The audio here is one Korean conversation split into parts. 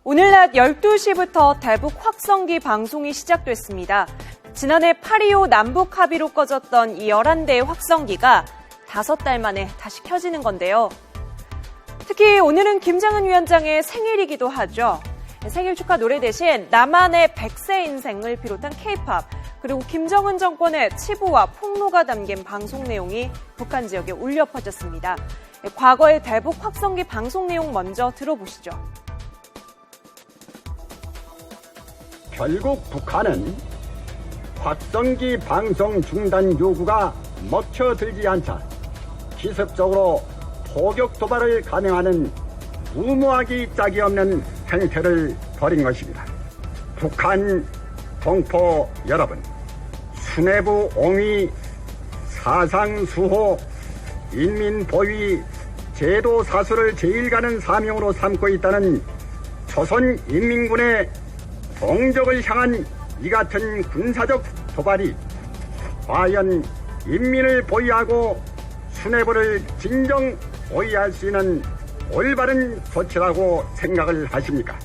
오늘 낮 12시부터 대북 확성기 방송이 시작됐습니다. 지난해 8.25 남북 합의로 꺼졌던 이 11대의 확성기가 5달 만에 다시 켜지는 건데요. 특히 오늘은 김정은 위원장의 생일이기도 하죠. 생일 축하 노래 대신 나만의 100세 인생을 비롯한 K-팝, 그리고 김정은 정권의 치부와 폭로가 담긴 방송 내용이 북한 지역에 울려 퍼졌습니다. 과거의 대북 확성기 방송 내용 먼저 들어보시죠. 결국 북한은 확성기 방송 중단 요구가 먹혀들지 않자 기습적으로 포격 도발을 감행하는 무모하기 짝이 없는 행태를 벌인 것입니다. 북한 동포 여러분, 수뇌부 옹위 사상수호 인민보위 제도 사수를 제일 가는 사명으로 삼고 있다는 조선인민군의 동족을 향한 이 같은 군사적 도발이 과연 인민을 보위하고 수뇌부를 진정 보위할 수 있는 올바른 조치라고 생각을 하십니까?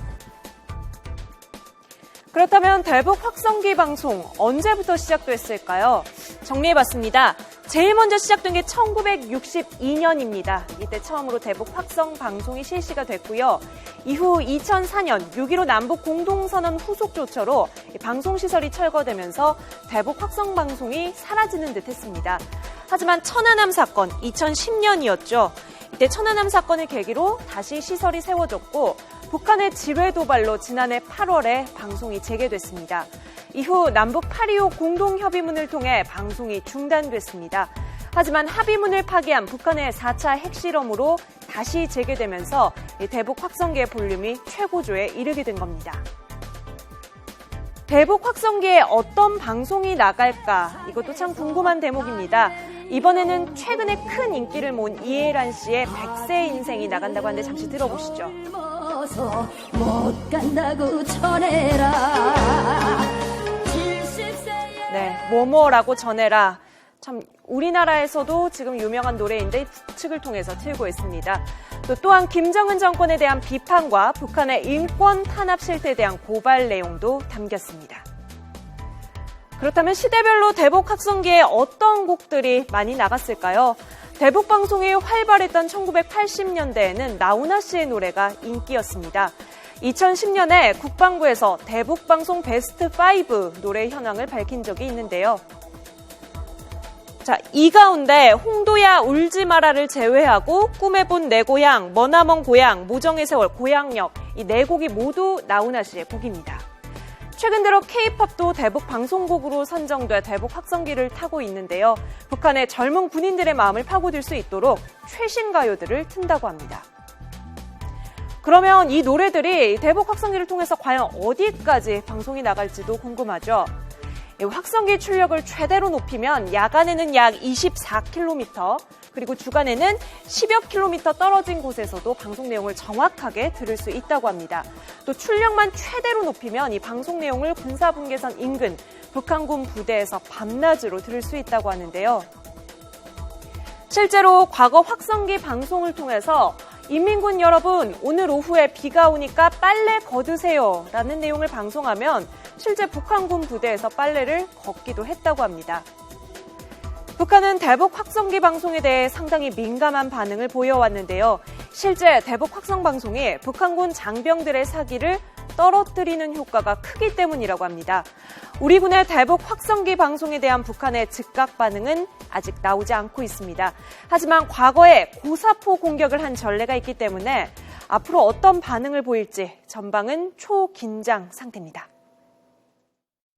그렇다면 대북 확성기 방송 언제부터 시작됐을까요? 정리해봤습니다. 제일 먼저 시작된 게 1962년입니다. 이때 처음으로 대북 확성 방송이 실시가 됐고요. 이후 2004년 6.15 남북 공동선언 후속 조처로 방송시설이 철거되면서 대북 확성 방송이 사라지는 듯 했습니다. 하지만 천안함 사건 2010년이었죠. 이때 천안함 사건을 계기로 다시 시설이 세워졌고 북한의 지뢰 도발로 지난해 8월에 방송이 재개됐습니다. 이후 남북 8.25 공동협의문을 통해 방송이 중단됐습니다. 하지만 합의문을 파기한 북한의 4차 핵실험으로 다시 재개되면서 대북 확성기의 볼륨이 최고조에 이르게 된 겁니다. 대북 확성기에 어떤 방송이 나갈까? 이것도 참 궁금한 대목입니다. 이번에는 최근에 큰 인기를 모은 이해란 씨의 100세 인생이 나간다고 하는데 잠시 들어보시죠. 못 간다고 전해라. 네, 뭐뭐라고 전해라. 참 우리나라에서도 지금 유명한 노래인데 북측을 통해서 틀고 있습니다. 또한 김정은 정권에 대한 비판과 북한의 인권 탄압 실태에 대한 고발 내용도 담겼습니다. 그렇다면 시대별로 대북 확성기에 어떤 곡들이 많이 나갔을까요? 대북 방송이 활발했던 1980년대에는 나훈아 씨의 노래가 인기였습니다. 2010년에 국방부에서 대북 방송 베스트 5 노래 현황을 밝힌 적이 있는데요. 자, 이 가운데 홍도야 울지 마라를 제외하고 꿈에본 내 고향, 머나먼 고향, 모정의 세월, 고향역 이 4곡이 모두 나훈아 씨의 곡입니다. 최근 들어 K-팝도 대북 방송곡으로 선정돼 대북 확성기를 타고 있는데요. 북한의 젊은 군인들의 마음을 파고들 수 있도록 최신 가요들을 튼다고 합니다. 그러면 이 노래들이 대북 확성기를 통해서 과연 어디까지 방송이 나갈지도 궁금하죠. 확성기 출력을 최대로 높이면 야간에는 약 24km, 그리고 주간에는 10여 킬로미터 떨어진 곳에서도 방송 내용을 정확하게 들을 수 있다고 합니다. 또 출력만 최대로 높이면 이 방송 내용을 군사분계선 인근 북한군 부대에서 밤낮으로 들을 수 있다고 하는데요. 실제로 과거 확성기 방송을 통해서 인민군 여러분, 오늘 오후에 비가 오니까 빨래 걷으세요 라는 내용을 방송하면 실제 북한군 부대에서 빨래를 걷기도 했다고 합니다. 북한은 대북 확성기 방송에 대해 상당히 민감한 반응을 보여왔는데요. 실제 대북 확성 방송이 북한군 장병들의 사기를 떨어뜨리는 효과가 크기 때문이라고 합니다. 우리 군의 대북 확성기 방송에 대한 북한의 즉각 반응은 아직 나오지 않고 있습니다. 하지만 과거에 고사포 공격을 한 전례가 있기 때문에 앞으로 어떤 반응을 보일지 전방은 초긴장 상태입니다.